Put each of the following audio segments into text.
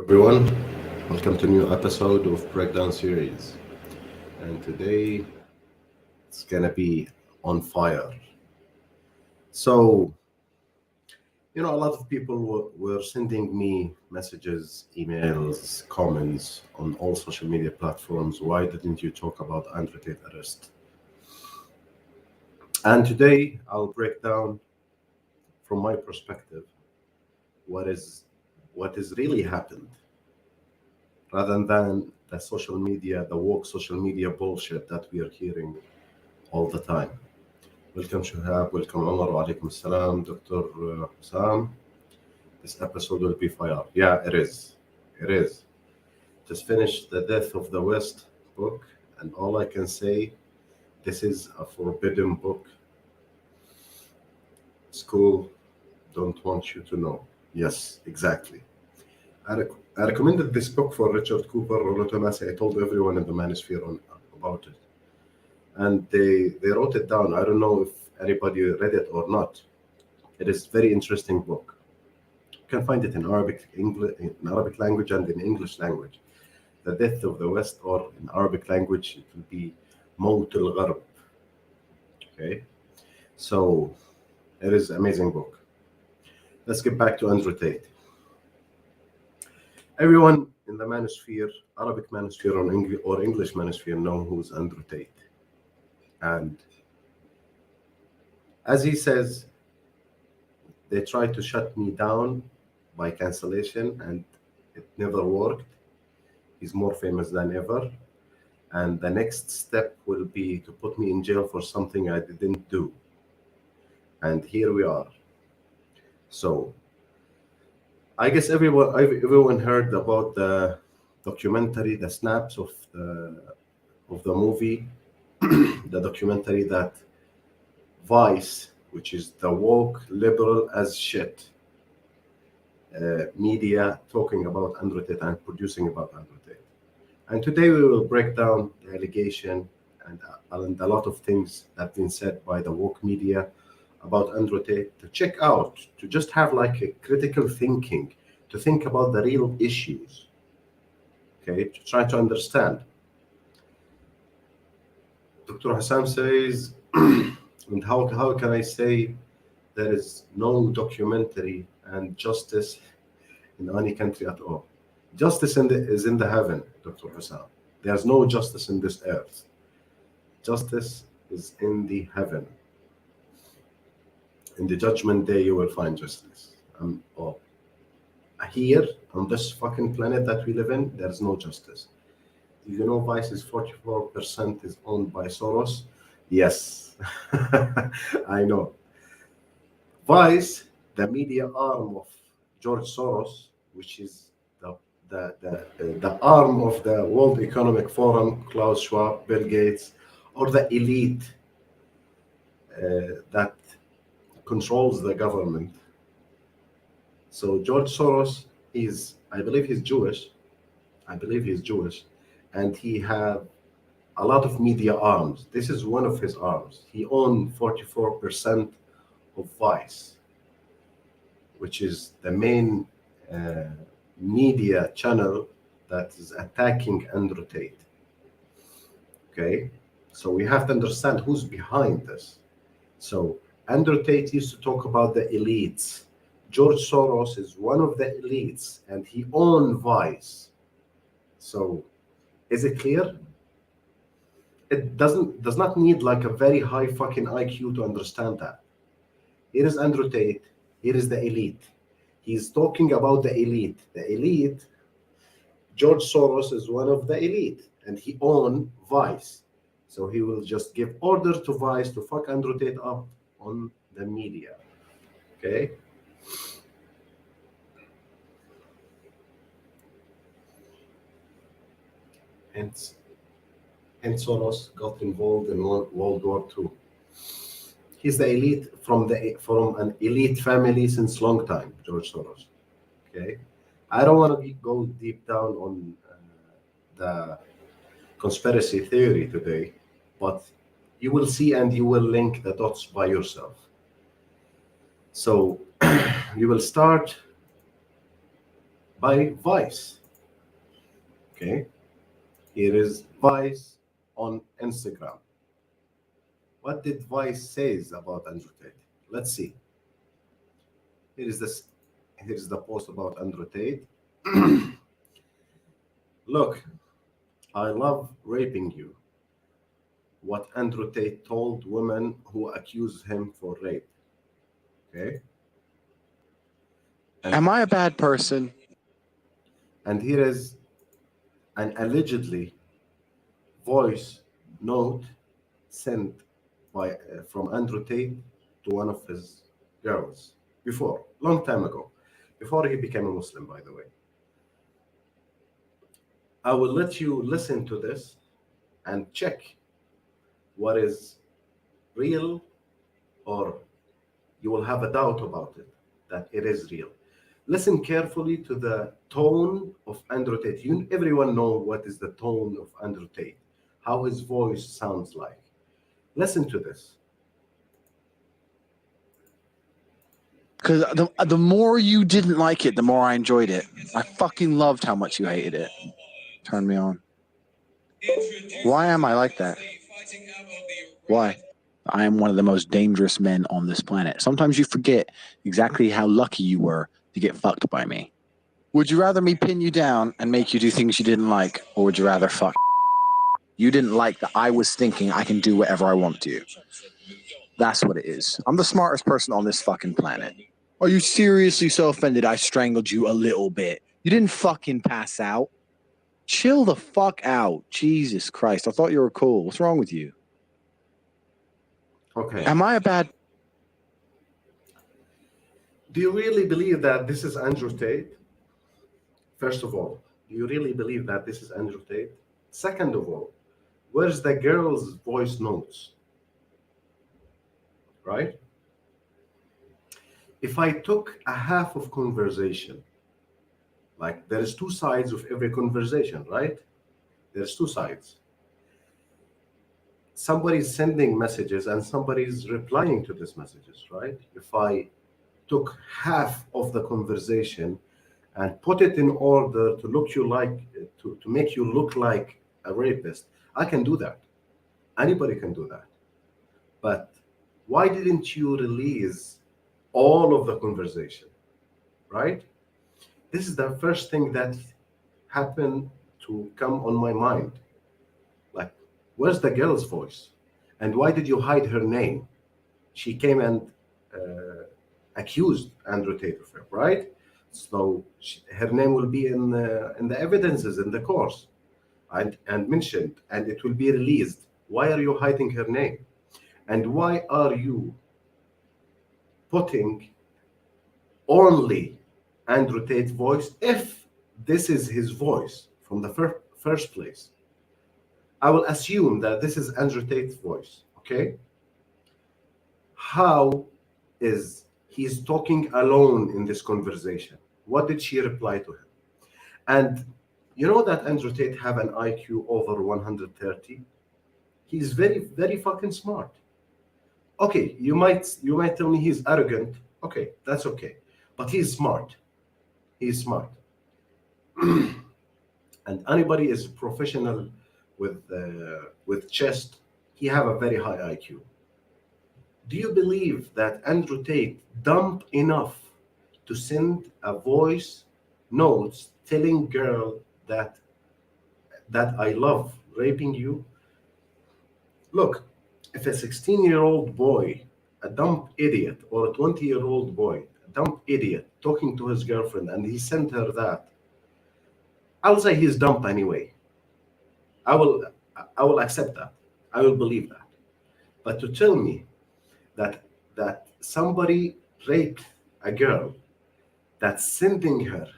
Everyone, welcome to a new episode of Breakdown Series. And today it's gonna be on fire. So, a lot of people were sending me messages, emails, comments on all social media platforms. Why didn't you talk about Andrew Tate arrest? And today I'll break down from my perspective what is really happened rather than the woke social media bullshit that we are hearing all the time. Welcome Shahab, welcome Omar, wa alaikum salam, Dr. Sam. This episode will be fire. Yeah, it is. It is. Just finished The Death of the West book, and all I can say, this is a forbidden book. School don't want you to know. Yes, exactly. I recommended this book for Richard Cooper, Roloto Massey. I told everyone in the manosphere about it. And they wrote it down. I don't know if anybody read it or not. It is a very interesting book. You can find it in Arabic language and in English language. The Death of the West, or in Arabic language, it will be Maut al-Gharb. Okay? So, it is an amazing book. Let's get back to Andrew Tate. Everyone in the manosphere, Arabic manosphere or English manosphere, know who's Andrew Tate. And as he says, they tried to shut me down by cancellation, and it never worked. He's more famous than ever. And the next step will be to put me in jail for something I didn't do. And here we are. So, I guess everyone heard about the documentary, the snaps of the movie, the documentary that Vice, which is the woke liberal as shit media, talking about Andrew Tate and producing about Andrew Tate. And today we will break down the allegation and a lot of things that have been said by the woke media about Andrew Tate, to check out, to just have like a critical thinking, to think about the real issues, okay, to try to understand. Dr. Hassan says, and how can I say there is no documentary and justice in any country at all? Justice is in the heaven, Dr. Hassan. There's no justice in this earth. Justice is in the heaven. In the judgment day, you will find justice. Here, on this fucking planet that we live in, there's no justice. Do you know Vice is 44% is owned by Soros? Yes, I know. Vice, the media arm of George Soros, which is the arm of the World Economic Forum, Klaus Schwab, Bill Gates, or the elite that controls the government. So George Soros I believe he's Jewish, and he have a lot of media arms. This is one of his arms. He owned 44% of Vice, which is the main media channel that is attacking Andrew Tate. Okay, so we have to understand who's behind this. So Andrew Tate used to talk about the elites. George Soros is one of the elites, and he owned Vice. So, is it clear? It does not need like a very high fucking IQ to understand that. Here is Andrew Tate. Here is the elite. He's talking about the elite. The elite. George Soros is one of the elite, and he owned Vice. So he will just give order to Vice to fuck Andrew Tate up on the media. Okay. And Soros got involved in World War II. He's the elite from an elite family since long time, George Soros. Okay, I don't want to go deep down on the conspiracy theory today, but you will see and you will link the dots by yourself. So you will start by Vice. Okay, here is Vice on Instagram. What did Vice says about Andrew Tate? Let's see. Here is this. Here's the post about Andrew Tate. Look, I love raping you. What Andrew Tate told women who accused him for rape. Okay. Am I a bad person? And here is an allegedly voice note sent by from Andrew Tate to one of his girls before, long time ago, before he became a Muslim, by the way. I will let you listen to this and check what is real, or you will have a doubt about it, that it is real. Listen carefully to the tone of Andrew Tate. Everyone know what is the tone of Andrew Tate, how his voice sounds like. Listen to this. Because the more you didn't like it, the more I enjoyed it. I fucking loved how much you hated it. Turn me on. Why am I like that? Why? I am one of the most dangerous men on this planet. Sometimes you forget exactly how lucky you were to get fucked by me. Would you rather me pin you down and make you do things you didn't like, or would you rather fuck? You didn't like that I was thinking I can do whatever I want to. That's what it is. I'm the smartest person on this fucking planet. Are you seriously so offended I strangled you a little bit? You didn't fucking pass out. Chill the fuck out. Jesus Christ. I thought you were cool. What's wrong with you? Okay. Am I a bad... Do you really believe that this is Andrew Tate? First of all, do you really believe that this is Andrew Tate? Second of all, where's the girl's voice notes? Right? If I took a half of conversation, like there is two sides of every conversation, right? There's two sides. Somebody's sending messages and somebody's replying to these messages, right? If I took half of the conversation and put it in order to look you like to make you look like a rapist, I can do that. Anybody can do that. But why didn't you release all of the conversation, right? This is the first thing that happened to come on my mind. Like, where's the girl's voice? And why did you hide her name? She came and accused Andrew Tate of it, right? So her name will be in the evidences in the course and mentioned, and it will be released. Why are you hiding her name? And why are you putting only Andrew Tate's voice if this is his voice from the first place? I will assume that this is Andrew Tate's voice, okay? How is he's talking alone in this conversation? What did she reply to him? And you know that Andrew Tate have an IQ over 130? He's very, very fucking smart. Okay, you might tell me he's arrogant. Okay, that's okay. But he's smart. He's smart. And anybody is professional with chess, he have a very high IQ. Do you believe that Andrew Tate dumb enough to send a voice notes telling girl that I love raping you? Look, if a 16-year-old boy, a dumb idiot, or a 20-year-old boy, a dumb idiot, talking to his girlfriend, and he sent her that, I'll say he's dumb anyway. I will accept that. I will believe that. But to tell me that somebody raped a girl, that's sending her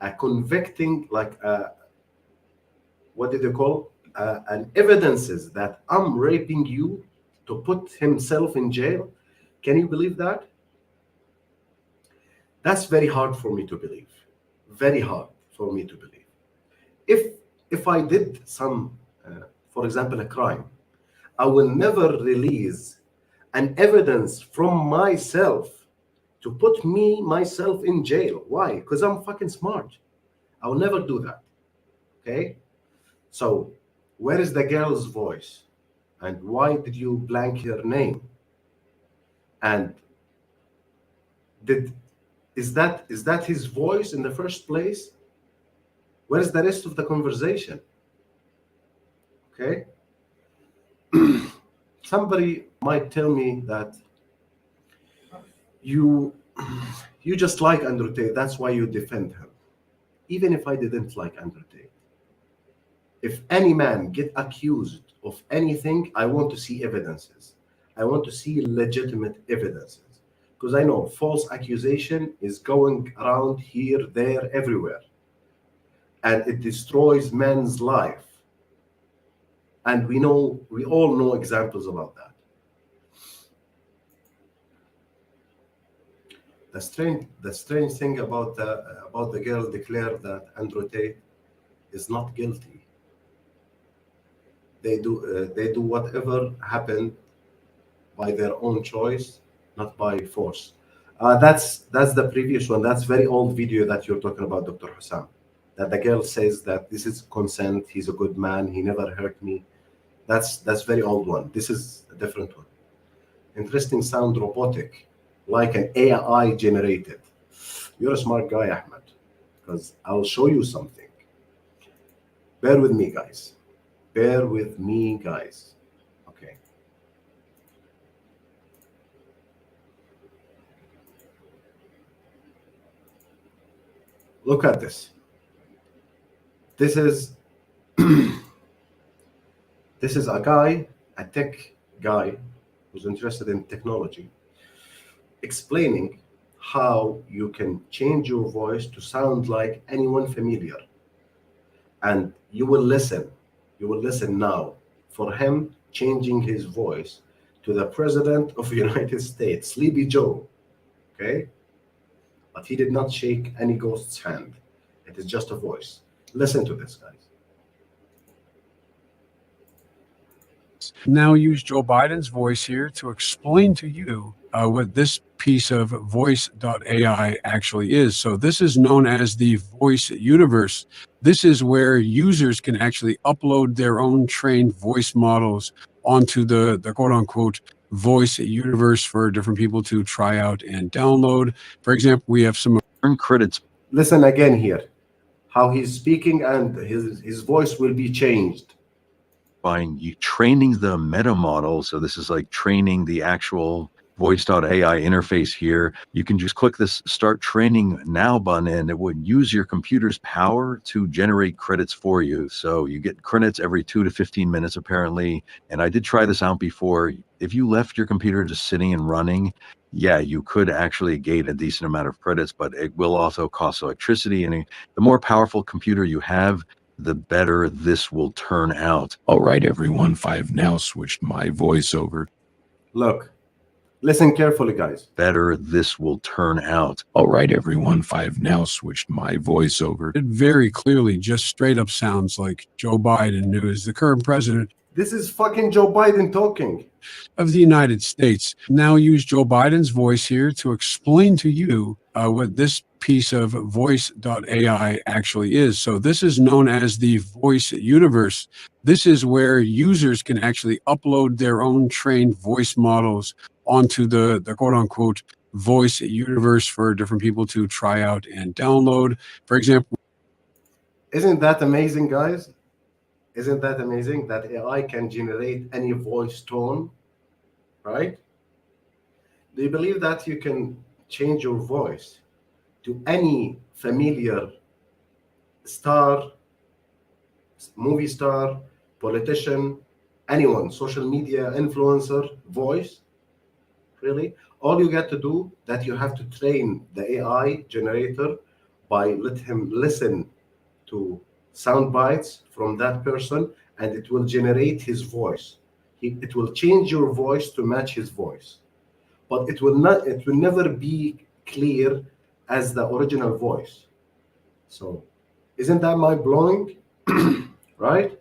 a convicting, like what did they call an evidences that I'm raping you, to put himself in jail? Can you believe that? That's very hard for me to believe. Very hard for me to believe. If I did some, for example, a crime, I will never release an evidence from myself to put myself in jail. Why? Because I'm fucking smart. I will never do that. Okay? So, where is the girl's voice? And why did you blank her name? And did is that his voice in the first place? Where is the rest of the conversation? Okay? Somebody might tell me that you you just like Andrew Tate, that's why you defend him. Even if I didn't like Andrew Tate, if any man get accused of anything, I want to see evidences. I want to see legitimate evidences. Because I know false accusation is going around here, there, everywhere. And it destroys men's life. And we all know examples about that. The strange thing about the girl declared that Andrew Tate is not guilty. They do whatever happened by their own choice, not by force. That's the previous one. That's very old video that you're talking about, Dr. Hussam. That the girl says that this is consent. He's a good man. He never hurt me. That's very old one. This is a different one. Interesting sound, robotic, like an AI generated. You're a smart guy, Ahmed, because I'll show you something. Bear with me, guys. Bear with me, guys. Okay. Look at this. This is this is a guy, a tech guy who's interested in technology, explaining how you can change your voice to sound like anyone familiar. And you will listen now for him changing his voice to the President of the United States, Sleepy Joe. Okay? But he did not shake any ghost's hand. It is just a voice. Listen to this, guys. Now use Joe Biden's voice here to explain to you what this piece of voice.ai actually is. So this is known as the voice universe. This is where users can actually upload their own trained voice models onto the quote unquote voice universe for different people to try out and download. For example, we have some credits. Listen again here. How he's speaking and his voice will be changed. By you training the meta model. So this is like training the actual voice.ai interface here. You can just click this start training now button and it would use your computer's power to generate credits for you. So you get credits every 2 to 15 minutes apparently. And I did try this out before. If you left your computer just sitting and running, yeah, you could actually gain a decent amount of credits, but it will also cost electricity. And the more powerful computer you have, the better this will turn out. All right, everyone, I've now switched my voice over. Look, listen carefully, guys. Better this will turn out. All right, everyone, I've now switched my voice over. It very clearly just straight up sounds like Joe Biden, who is the current president This is fucking Joe Biden talking. of the United States. Now use Joe Biden's voice here to explain to you what this piece of voice.ai actually is. So this is known as the voice universe. This is where users can actually upload their own trained voice models onto the quote unquote voice universe for different people to try out and download. For example, Isn't that amazing, guys? Isn't that amazing that AI can generate any voice tone, right? Do you believe that you can change your voice to any familiar star, movie star, politician, anyone, social media influencer voice? Really? All you get to do that you have to train the AI generator by let him listen to sound bites from that person and it will generate his voice. It will change your voice to match his voice. But it will never be clear as the original voice. So isn't that mind blowing? Right?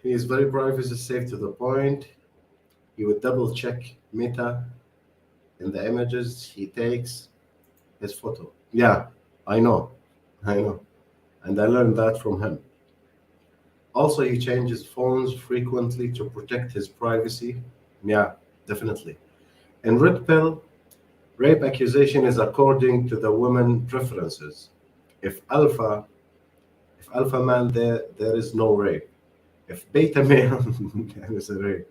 He is very privacy safe to the point. He would double check meta in the images he takes. his photo. Yeah, I know. And I learned that from him. Also, he changes phones frequently to protect his privacy. Yeah, definitely. In Red Pill, rape accusation is according to the woman preferences. If alpha, if alpha male, there is no rape. If beta male, there is a rape.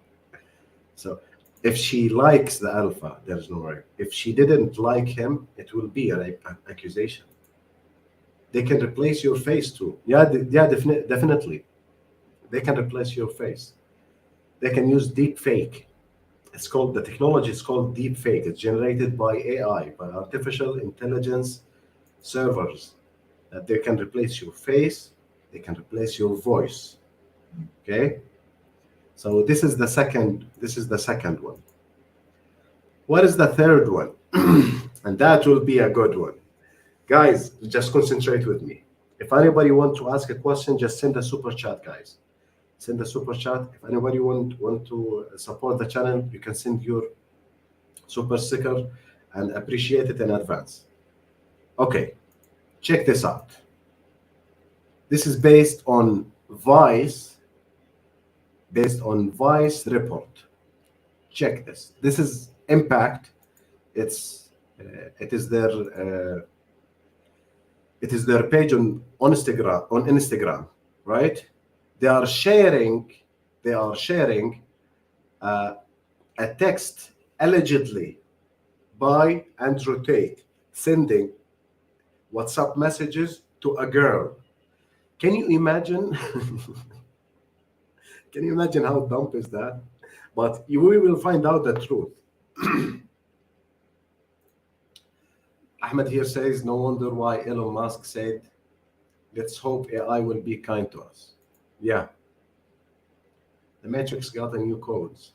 So if she likes the alpha, there is no rape. If she didn't like him, it will be a rape accusation. They can replace your face too. Yeah, definitely. They can replace your face. They can use deep fake. It's called, the technology is called deep fake. It's generated by AI, by artificial intelligence servers, that they can replace your face, they can replace your voice. Okay? So this is the second one. What is the third one? And that will be a good one. Guys, just concentrate with me. If anybody want to ask a question, just send a super chat, guys. Send a super chat. If anybody want to support the channel, you can send your super sticker and appreciate it in advance. Okay, check this out. This is based on Vice report. Check this. This is Impact. It is their page on Instagram, right? They are sharing a text allegedly by Andrew Tate sending WhatsApp messages to a girl. Can you imagine? Can you imagine how dumb is that? But we will find out the truth. Ahmed here says, no wonder why Elon Musk said, let's hope AI will be kind to us. Yeah. The Matrix got a new codes.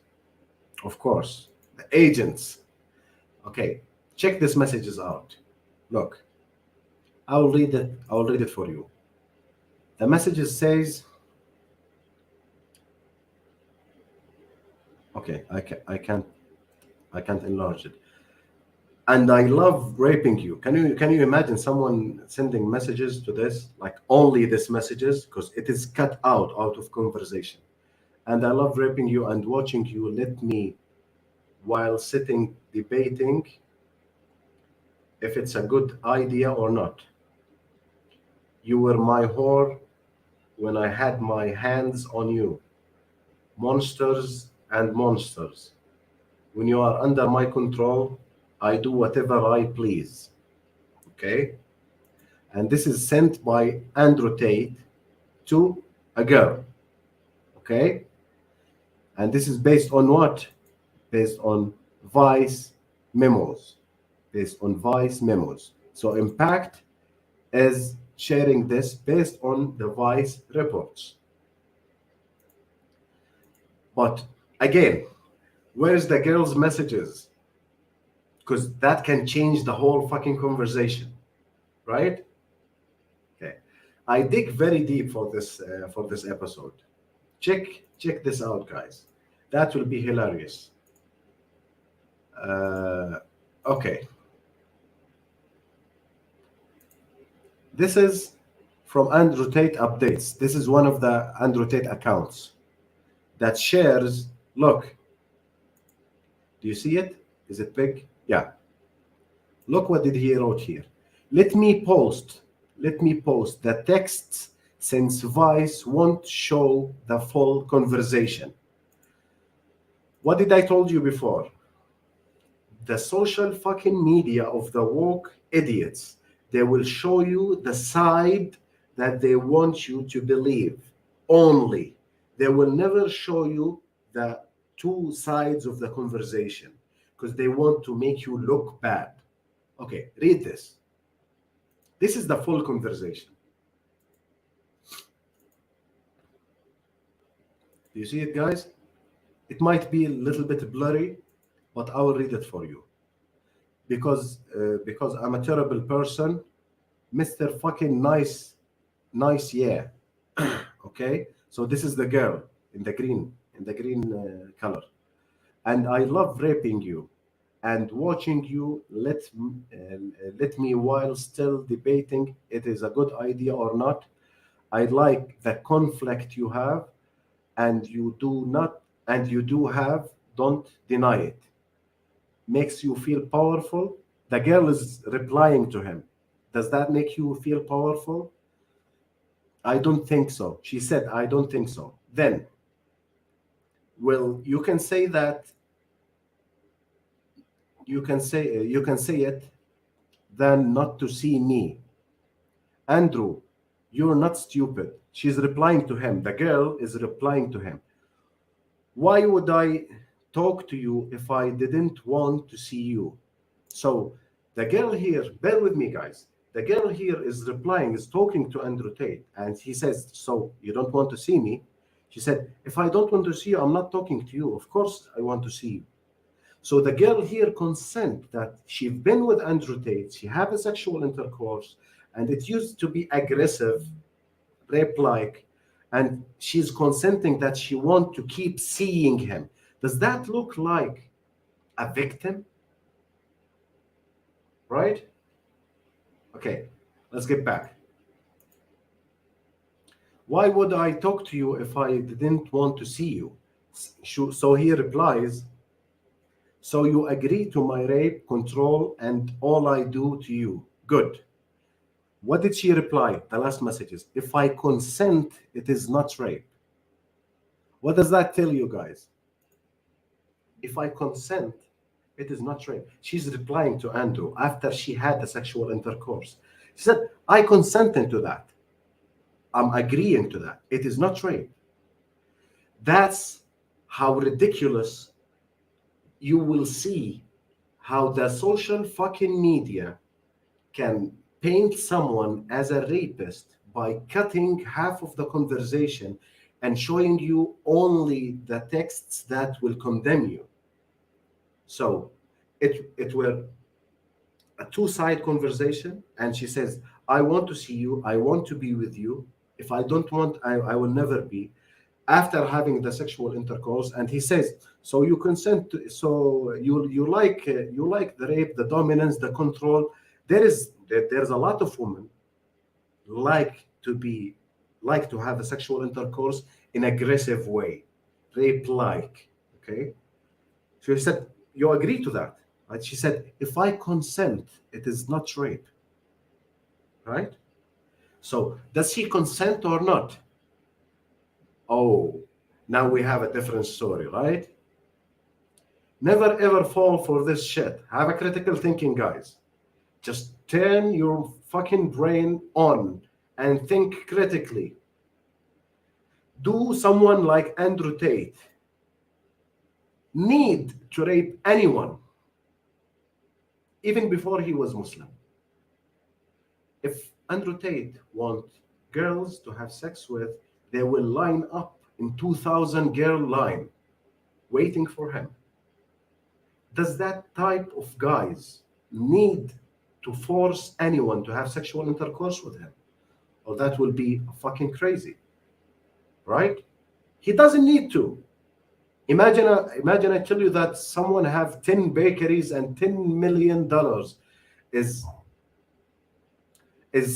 Of course. The agents. Okay. Check these messages out. Look. I will read it for you. The messages says, okay, I can't enlarge it. And I love raping you. Can you imagine someone sending messages to this, like only this messages, because it is cut out of conversation. And I love raping you and watching you let me while sitting debating if it's a good idea or not. You were my whore when I had my hands on you. Monsters and monsters. When you are under my control, I do whatever I please. Okay? And this is sent by Andrew Tate to a girl. Okay? And this is based on what? Based on Vice memos. Based on Vice memos. So Impact is sharing this based on the Vice reports. But again, where's the girl's messages? Because that can change the whole fucking conversation, right? Okay, I dig very deep for this episode. Check this out, guys. That will be hilarious. Okay, this is from Andrew Tate updates. This is one of the Andrew Tate accounts that shares. Look, do you see it? Is it big? Yeah. Look what did he wrote here. Let me post the texts since Vice won't show the full conversation. What did I told you before? The social fucking media of the woke idiots, they will show you the side that they want you to believe only. They will never show you the two sides of the conversation because they want to make you look bad. Okay, read this. This is the full conversation. Do you see it, guys? It might be a little bit blurry, but I will read it for you. Because I'm a terrible person, Mr. Fucking nice, yeah. Okay? So this is the girl in the green color. And I love raping you and watching you. Let me while still debating it is a good idea or not. I like the conflict you have, and you do have. Don't deny it. Makes you feel powerful. The girl is replying to him. Does that make you feel powerful? I don't think so. She said, I don't think so. Then, well, you can say that. You can say it. Then not to see me. Andrew, you're not stupid. She's replying to him. The girl is replying to him. Why would I talk to you if I didn't want to see you? So the girl here, bear with me, guys. The girl here is replying, is talking to Andrew Tate, and he says, so you don't want to see me? She said, if I don't want to see you, I'm not talking to you. Of course I want to see you. So the girl here consent that she's been with Andrew Tate, she have a sexual intercourse, and it used to be aggressive, rape-like, and she's consenting that she want to keep seeing him. Does that look like a victim? Right? Okay, let's get back. Why would I talk to you if I didn't want to see you? So he replies, so you agree to my rape, control, and all I do to you. Good. What did she reply? The last message is, if I consent, it is not rape. What does that tell you guys? If I consent, it is not rape. She's replying to Andrew after she had the sexual intercourse. She said, I consented to that. I'm agreeing to that. It is not rape. That's how ridiculous you will see how the social fucking media can paint someone as a rapist by cutting half of the conversation and showing you only the texts that will condemn you. So it were a two-side conversation, and she says, I want to see you, I want to be with you. If I don't want, I will never be. After having the sexual intercourse, and he says, so you consent to, so you like the rape, the dominance, the control. There's a lot of women like to have a sexual intercourse in aggressive way, rape-like. Okay, so he said, you agree to that, right? She said, if I consent, it is not rape, right? So does he consent or not? Oh, now we have a different story, right? Never ever fall for this shit. Have a critical thinking, guys. Just turn your fucking brain on and think critically. Do someone like Andrew Tate need to rape anyone, even before he was Muslim? If Andrew Tate wants girls to have sex with, they will line up in 2,000 girl line waiting for him. Does that type of guys need to force anyone to have sexual intercourse with him? Or that will be fucking crazy, right? He doesn't need to. Imagine I tell you that someone have 10 bakeries and $10 million is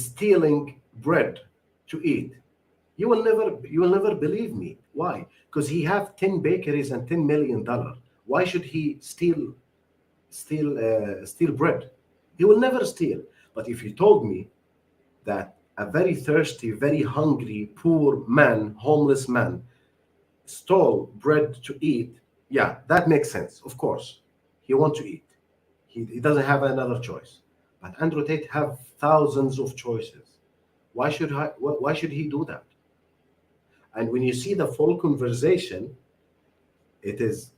stealing bread to eat. You will never believe me. Why? Because he have 10 bakeries and $10 million. Why should he steal bread? He will never steal. But if you told me that a very thirsty, very hungry, poor man, homeless man, stole bread to eat, yeah, that makes sense. Of course, he wants to eat. He doesn't have another choice. But Andrew Tate have thousands of choices. Why should he do that? And when you see the full conversation, it is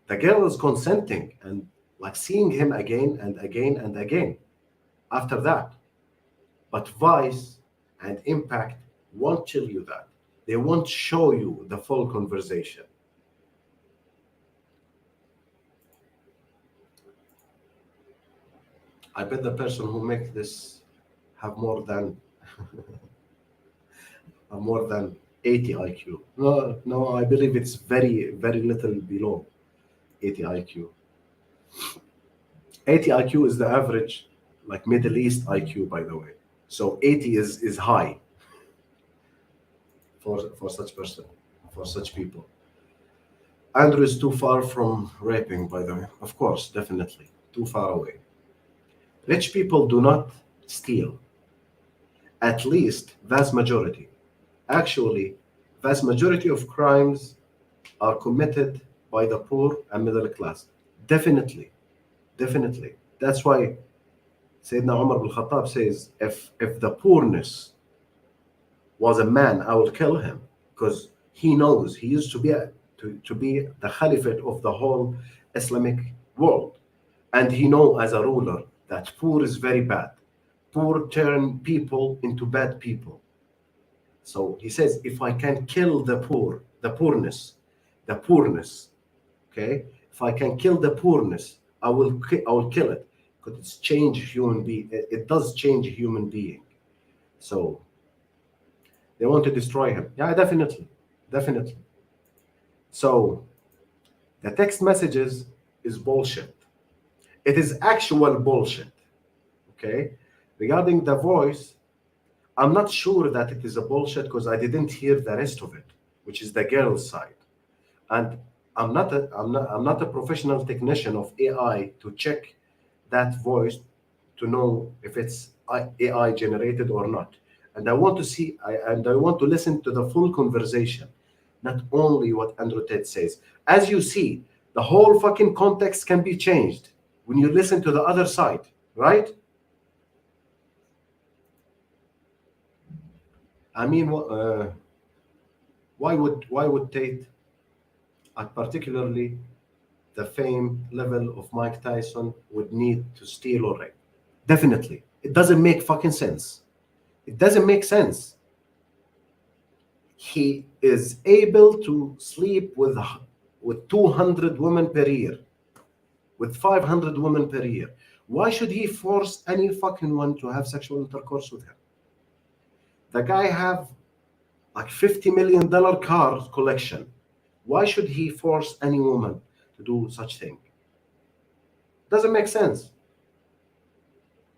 the girl is consenting and like seeing him again and again and again after that. But Vice and Impact won't tell you that. They won't show you the full conversation. I bet the person who makes this have more than 80 IQ. No, I believe it's very, very little below 80 IQ. 80 IQ is the average, like Middle East IQ, by the way. So 80 is high for such person, for such people. Andrew is too far from raping, by the way. Of course, definitely. Too far away. Rich people do not steal. At least vast majority. Actually, vast majority of crimes are committed by the poor and middle class. Definitely. Definitely. That's why Sayyidina Umar bin Khattab says, if the poorness was a man, I would kill him, because he knows he used to be the caliphate of the whole Islamic world, and he know as a ruler that poor is very bad. Poor turn people into bad people. So he says, if I can kill the poor, the poorness, okay? If I can kill the poorness, I will kill it, because it's change human being. It does change a human being. So they want to destroy him. Yeah, definitely, definitely. So the text messages is bullshit. It is actual bullshit. Okay. Regarding the voice, I'm not sure that it is a bullshit because I didn't hear the rest of it, which is the girl's side. And I'm not a professional technician of AI to check that voice to know if it's AI generated or not. And I want to see, and I want to listen to the full conversation, not only what Andrew Tate says. As you see, the whole fucking context can be changed when you listen to the other side, right? I mean, why would Tate, particularly the fame level of Mike Tyson, would need to steal or rape? Definitely, it doesn't make fucking sense. It doesn't make sense. He is able to sleep with 200 women per year, with 500 women per year. Why should he force any fucking one to have sexual intercourse with him? The guy have like $50 million car collection. Why should he force any woman to do such thing? Doesn't make sense.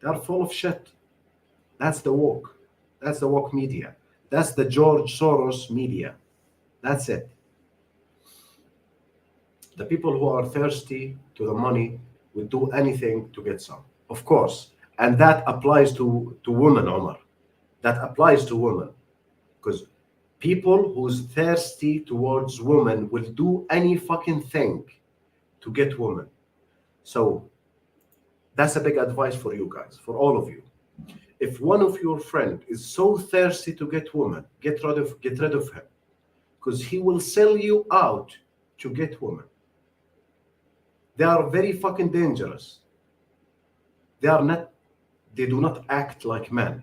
They're full of shit. That's the woke. That's the woke media. That's the George Soros media. That's it. The people who are thirsty to the money will do anything to get some, of course. And that applies to women, Omar. That applies to women. Because people who's thirsty towards women will do any fucking thing to get women. So that's a big advice for you guys, for all of you. If one of your friend is so thirsty to get women, get rid of him, because he will sell you out to get women. They are very fucking dangerous. They do not act like men.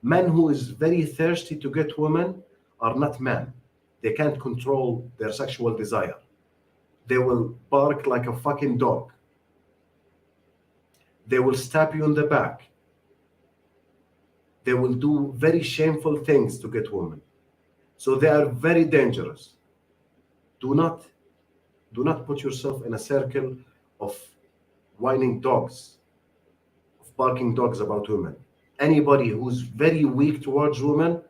Men who is very thirsty to get women are not men. They can't control their sexual desire. They will bark like a fucking dog. They will stab you in the back. They will do very shameful things to get women. So they are very dangerous. Do not put yourself in a circle of whining dogs, of barking dogs about women. Anybody who's very weak towards women,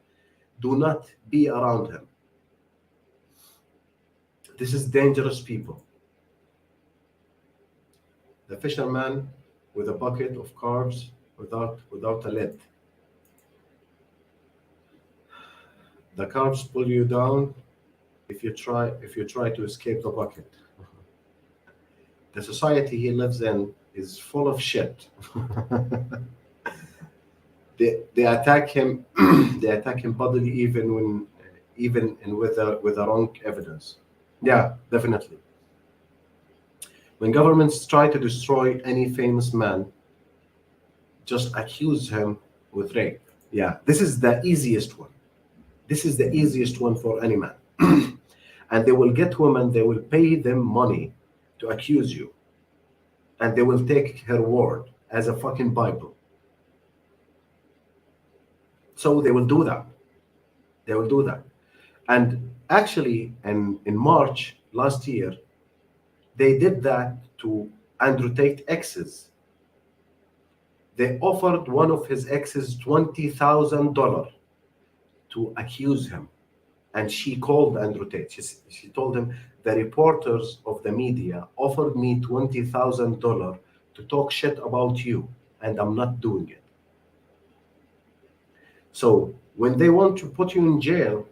do not be around him. This is dangerous people. The fisherman with a bucket of carbs without a lid. The carbs pull you down if you try to escape the bucket. The society he lives in is full of shit. They attack him. They attack him bodily even with the wrong evidence. Yeah, definitely. When governments try to destroy any famous man, just accuse him with rape. Yeah, this is the easiest one. This is the easiest one for any man. And they will get women, they will pay them money to accuse you. And they will take her word as a fucking Bible. So they will do that. They will do that. And actually, in March last year, they did that to Andrew Tate exes. They offered one of his exes $20,000 to accuse him. And she called Andrew Tate. She told him, the reporters of the media offered me $20,000 to talk shit about you, and I'm not doing it. So when they want to put you in jail,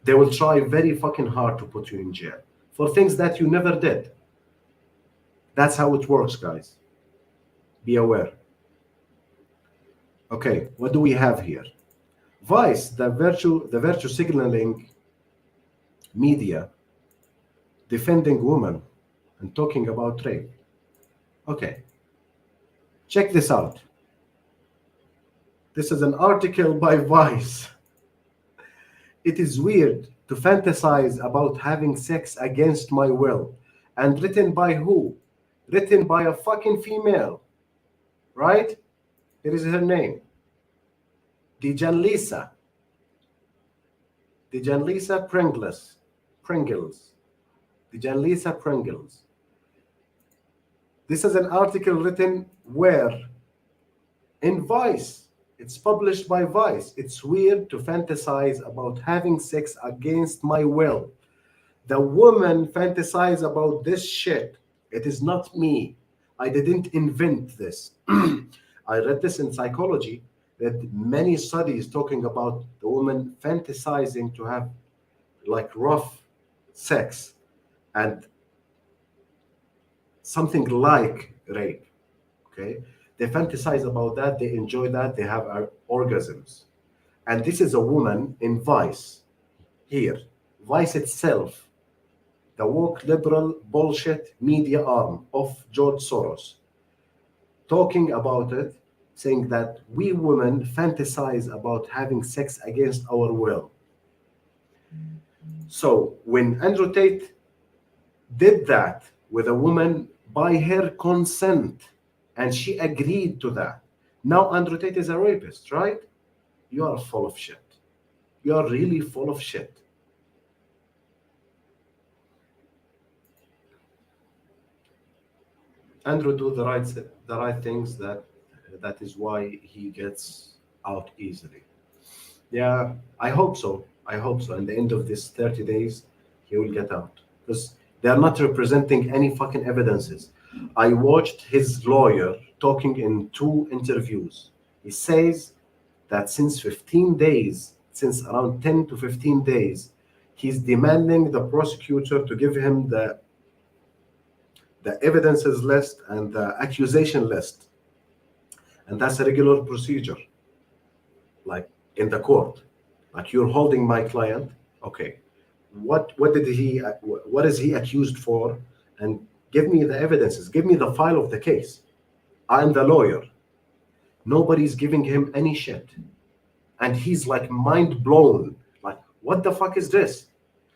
they will try very fucking hard to put you in jail for things that you never did. That's how it works, guys. Be aware. Okay, what do we have here? Vice, the virtue signaling media, defending women and talking about rape. Okay, check this out. This is an article by Vice. It is weird to fantasize about having sex against my will. And written by who? Written by a fucking female, right? Here is her name. Dejanlisa Pringles. Dejanlisa Pringles. This is an article written where? In Vice. It's published by Vice. It's weird to fantasize about having sex against my will. The woman fantasize about this shit. It is not me. I didn't invent this. I read this in psychology, that many studies talking about the woman fantasizing to have like rough sex and something like rape. Okay, they fantasize about that, they enjoy that, they have orgasms. And this is a woman in Vice. Here, Vice itself, the woke liberal bullshit media arm of George Soros, talking about it, saying that we women fantasize about having sex against our will. So when Andrew Tate did that with a woman by her consent, and she agreed to that, now Andrew Tate is a rapist, right? You are full of shit. You are really full of shit. Andrew do the right things. That is why he gets out easily. Yeah, I hope so. I hope so. In the end of this 30 days, he will get out, because they are not representing any fucking evidences. I watched his lawyer talking in 2 interviews. He says that since 15 days, since around 10 to 15 days, he's demanding the prosecutor to give him the evidences list and the accusation list. And that's a regular procedure, like in the court. Like, you're holding my client, okay, what is he accused for? And give me the evidences, give me the file of the case. I'm the lawyer. Nobody's giving him any shit. And he's like mind blown. Like, what the fuck is this?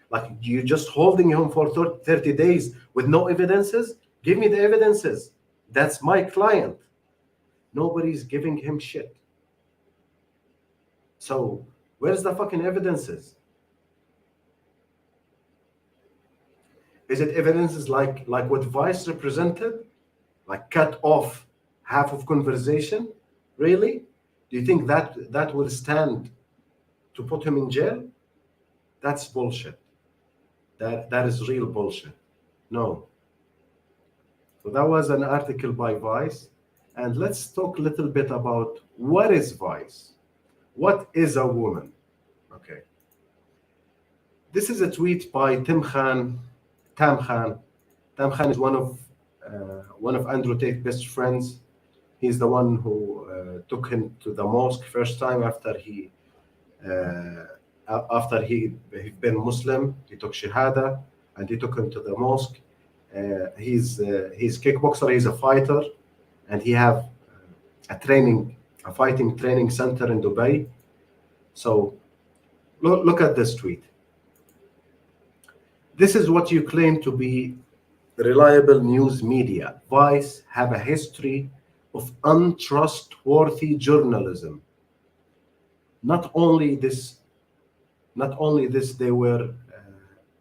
Like, you're just holding him for 30 days with no evidences? Give me the evidences. That's my client. Nobody's giving him shit. So where's the fucking evidences? Is it evidences like what Vice represented? Like, cut off half of conversation? Really? Do you think that will stand to put him in jail? That's bullshit. That is real bullshit. No. So that was an article by Vice. And let's talk a little bit about what is Vice. What is a woman? Okay. This is a tweet by Tam Khan. Tam Khan is one of Andrew Tate's best friends. He's the one who took him to the mosque first time after he'd been Muslim. He took Shahada and he took him to the mosque. He's kickboxer. He's a fighter, and he have a fighting training center in Dubai. So look at this tweet. This is what you claim to be reliable news media. Vice have a history of untrustworthy journalism. Not only this, they were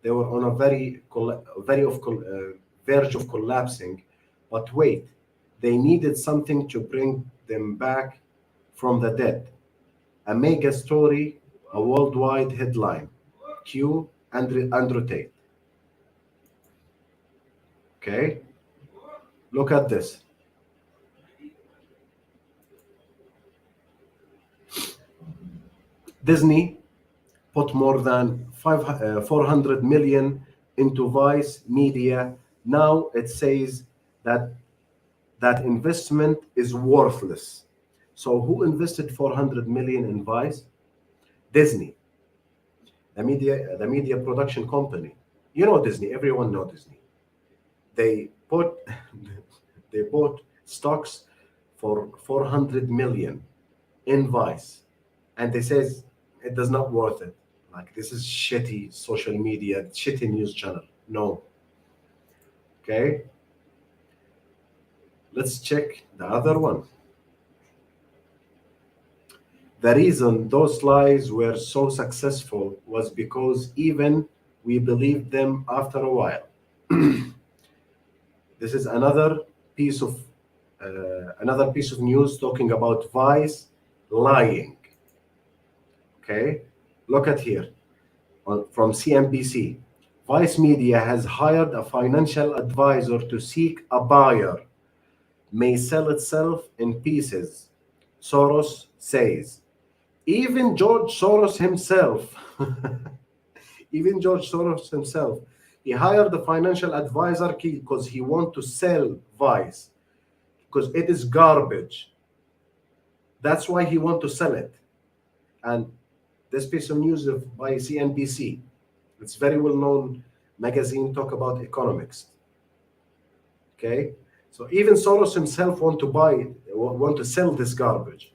on a verge of collapsing. But wait, They needed something to bring them back from the dead. A mega story, a worldwide headline. Q. Andrew Tate. Okay, look at this. Disney put more than 400 million into Vice Media. Now it says that that investment is worthless. So who invested 400 million in Vice? Disney, the media production company. You know Disney. Everyone know Disney. They put they bought stocks for 400 million in Vice, and they says it does not worth it. Like this is shitty social media, shitty news channel. No. Okay. Let's check the other one. The reason those lies were so successful was because even we believed them after a while. This is another piece of news talking about Vice lying. Okay, look at here from CNBC. Vice Media has hired a financial advisor to seek a buyer. May sell itself in pieces, Soros says. Even George Soros himself, he hired a financial advisor because he wants to sell Vice because it is garbage. That's why he wants to sell it. And this piece of news by CNBC, it's very well known magazine talk about economics. Okay, so even Soros himself want to sell this garbage.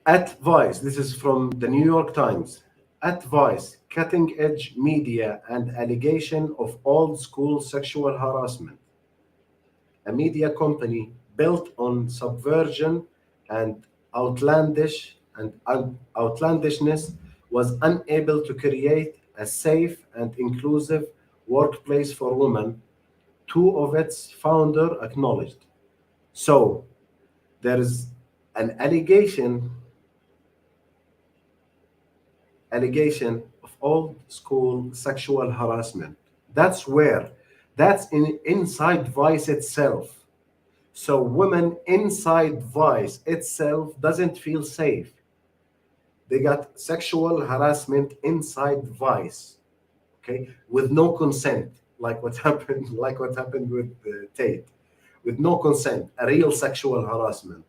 At Vice, this is from the New York Times. At Vice, cutting edge media and allegation of old school sexual harassment. A media company built on subversion and outlandishness was unable to create a safe and inclusive workplace for women, two of its founders acknowledged. So there is an allegation of old school sexual harassment. That's inside Vice itself. So women inside Vice itself doesn't feel safe. They got sexual harassment inside Vice, okay, with no consent, like what happened with Tate, with no consent, a real sexual harassment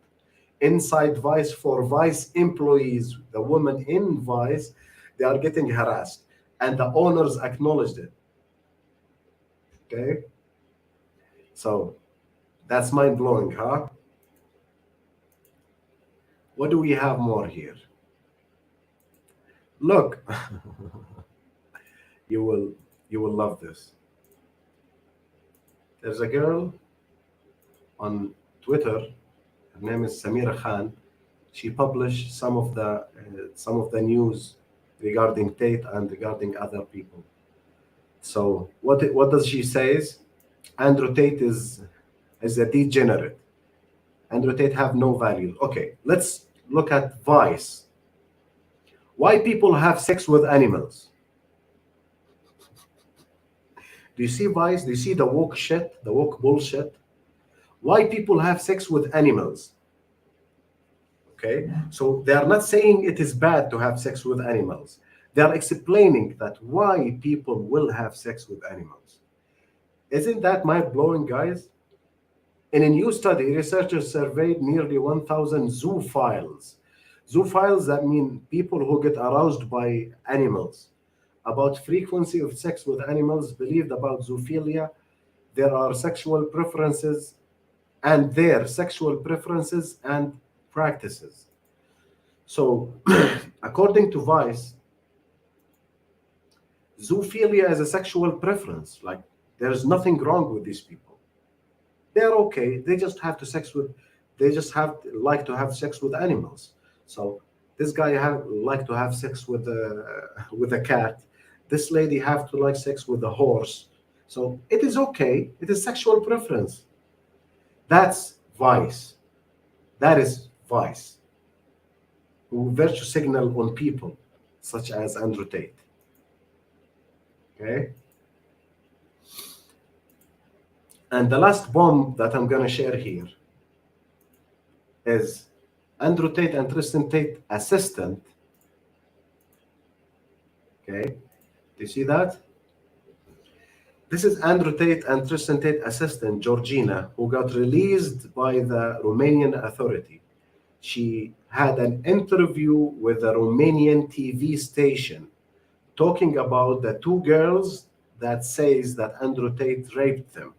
inside Vice for Vice employees. The women in Vice, they are getting harassed, and the owners acknowledged it. Okay, so that's mind blowing, huh? What do we have more here? Look, you will love this. There's a girl on Twitter. Her name is Samira Khan. She published some of the news regarding Tate and regarding other people. So what does she say? Andrew Tate is a degenerate. Andrew Tate have no value. Okay, let's look at Vice. Why people have sex with animals? Do you see Vice? Do you see the woke shit, the woke bullshit? Why people have sex with animals? Okay, so they are not saying it is bad to have sex with animals. They are explaining that why people will have sex with animals. Isn't that mind-blowing, guys? In a new study, researchers surveyed nearly 1,000 zoophiles. Zoophiles, that mean people who get aroused by animals. About frequency of sex with animals, believed about zoophilia, there are sexual preferences and practices. So, according to Vice, zoophilia is a sexual preference. Like, there's nothing wrong with these people. They're okay. They just like to have sex with animals. So this guy like to have sex with a cat. This lady have to like sex with a horse So it is okay. It is sexual preference. That's vice. That is vice. Who virtue signal on people, such as Andrew Tate. Okay? And the last bomb that I'm going to share here is Andrew Tate and Tristan Tate assistant. Okay? Do you see that? This is Andrew Tate and Tristan Tate assistant, Georgina, who got released by the Romanian authority. She had an interview with a Romanian TV station talking about the two girls that says that Andrew Tate raped them.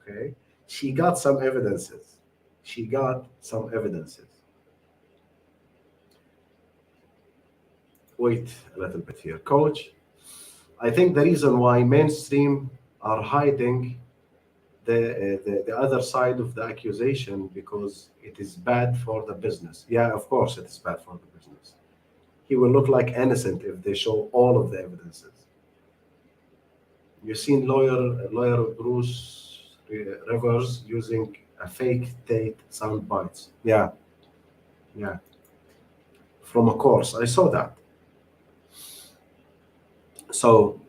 Okay? She got some evidences. Wait a little bit here. Coach, I think the reason why mainstream are hiding the other side of the accusation because it is bad for the business. Yeah, of course it is bad for the business. He will look like innocent if they show all of the evidences. You've seen lawyer Bruce Rivers using a fake Tate sound bites. Yeah. From a course, I saw that. So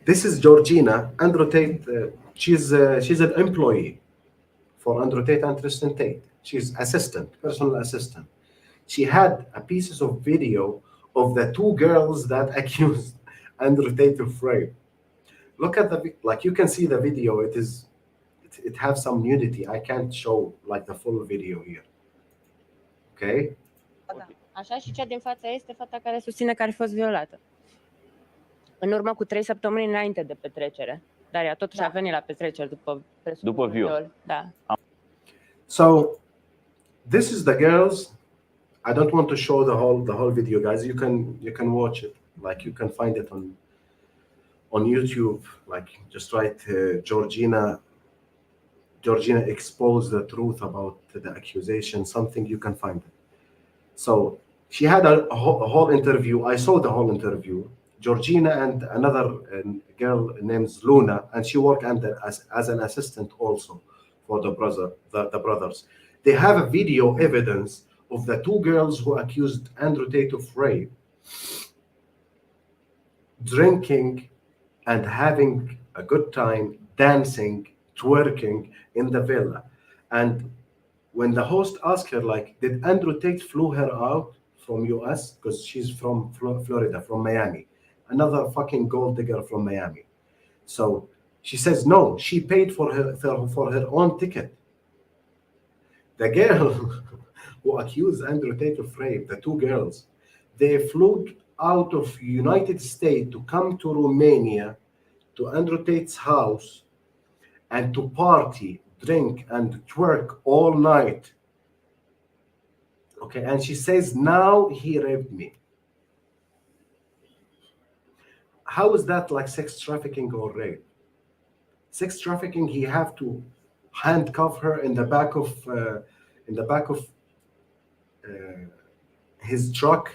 this is Georgina. Andrew Tate, she's an employee for Andrew Tate and Tristan Tate. She's personal assistant. She had a pieces of video of the two girls that accused Andrew Tate of rape. Look at you can see the video. It has some nudity. I can't show like the full video here. Okay? Așa, și cea din față este fata care susține că a fost violată. În urmă cu 3 săptămâni înainte de petrecere. Dar ea totuși a venit la petrecere după viol. Da. So, this is the girls. I don't want to show the whole video, guys. You can watch it. Like you can find it on YouTube. Like just write Georgina exposed the truth about the accusation. Something you can find it. So she had a whole interview. I saw the whole interview. Georgina and another girl named Luna, and she worked as an assistant also for the brothers. They have a video evidence of the two girls who accused Andrew Tate of rape, drinking and having a good time, dancing, twerking in the villa. And when the host asked her, like, did Andrew Tate flew her out from US? Because she's from Florida, from Miami. Another fucking gold digger from Miami. So she says, no, she paid for her own ticket. The girl who accused Andrew Tate of rape, the two girls, they flew out of United States to come to Romania, to Andrew Tate's house, and to party, drink, and twerk all night. Okay, and she says, now he raped me. How is that like sex trafficking or rape? Sex trafficking, he have to handcuff her in the back of his truck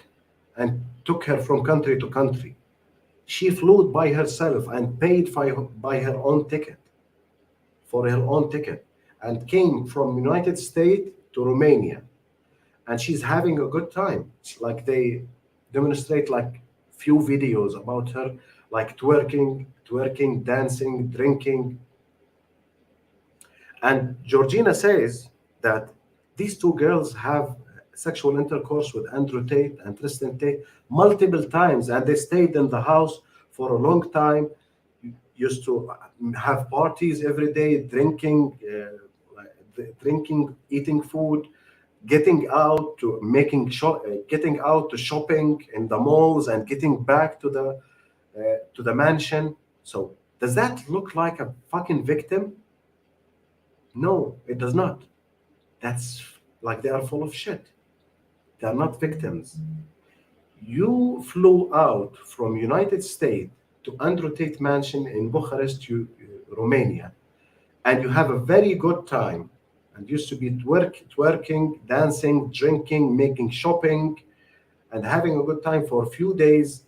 and took her from country to country. She flew by herself and paid by her own ticket, for her own ticket, and came from United States to Romania. And she's having a good time. Like they demonstrate like few videos about her, like twerking, dancing, drinking. And Georgina says that these two girls have sexual intercourse with Andrew Tate and Tristan Tate multiple times, and they stayed in the house for a long time, used to have parties every day, drinking, eating food, getting out to shopping in the malls, and getting back to the mansion. So does that look like a fucking victim? No, it does not. That's like they are full of shit. They are not victims. You flew out from United States to Andrew Tate mansion in Bucharest, Romania, and you have a very good time, and used to be twerking, dancing, drinking, making shopping, and having a good time for a few days,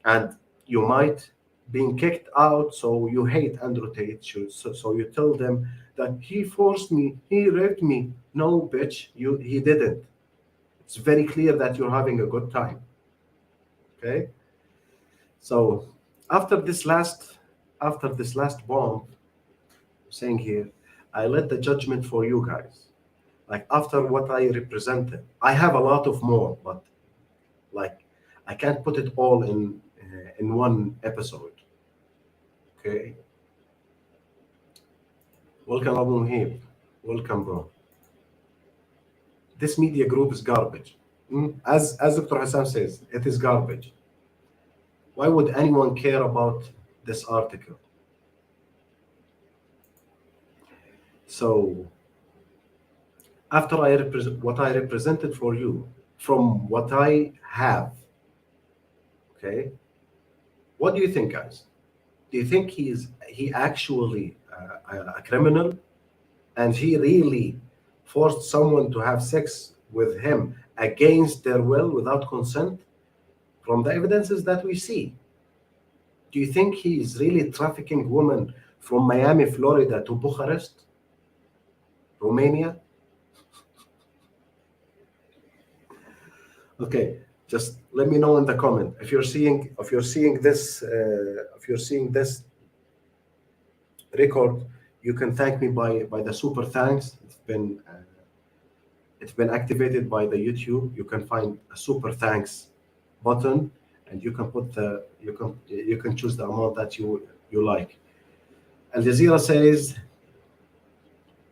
and you might being kicked out, so you hate Andrew Tate. So you tell them that he forced me, he raped me. No, bitch, he didn't. It's very clear that you're having a good time. Okay. So after this last bomb, saying here, I let the judgment for you guys. Like after what I represented, I have a lot of more, but like I can't put it all in one episode. Okay. Welcome, Abu Muhib. Welcome, bro. This media group is garbage. As Dr. Hassam says, it is garbage. Why would anyone care about this article? So after I represent what I represented for you, from what I have, okay, what do you think, guys? Do you think he actually a criminal, and he really forced someone to have sex with him against their will, without consent? From the evidences that we see, do you think he is really trafficking women from Miami, Florida to Bucharest, Romania? Okay, just let me know in the comment if you're seeing this record. You can thank me by the super thanks. It's been activated by the YouTube. You can find a super thanks button, and you can put you can choose the amount that you like. Al Jazeera says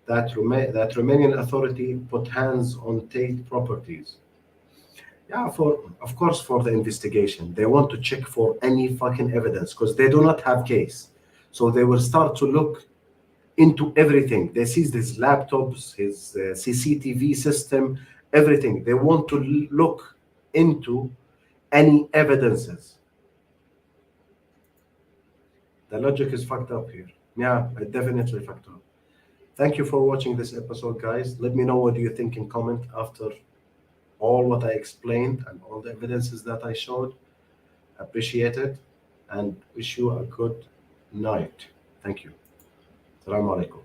that Romanian authority put hands on Tate properties. Yeah, of course for the investigation. They want to check for any fucking evidence because they do not have case. So they will start to look into everything. They seize his laptops, his CCTV system, everything. They want to look into any evidences. The logic is fucked up here. Yeah, it definitely fucked up. Thank you for watching this episode, guys. Let me know what you think in comment after all what I explained and all the evidences that I showed. Appreciate it and wish you a good night. Thank you. Assalamu alaikum.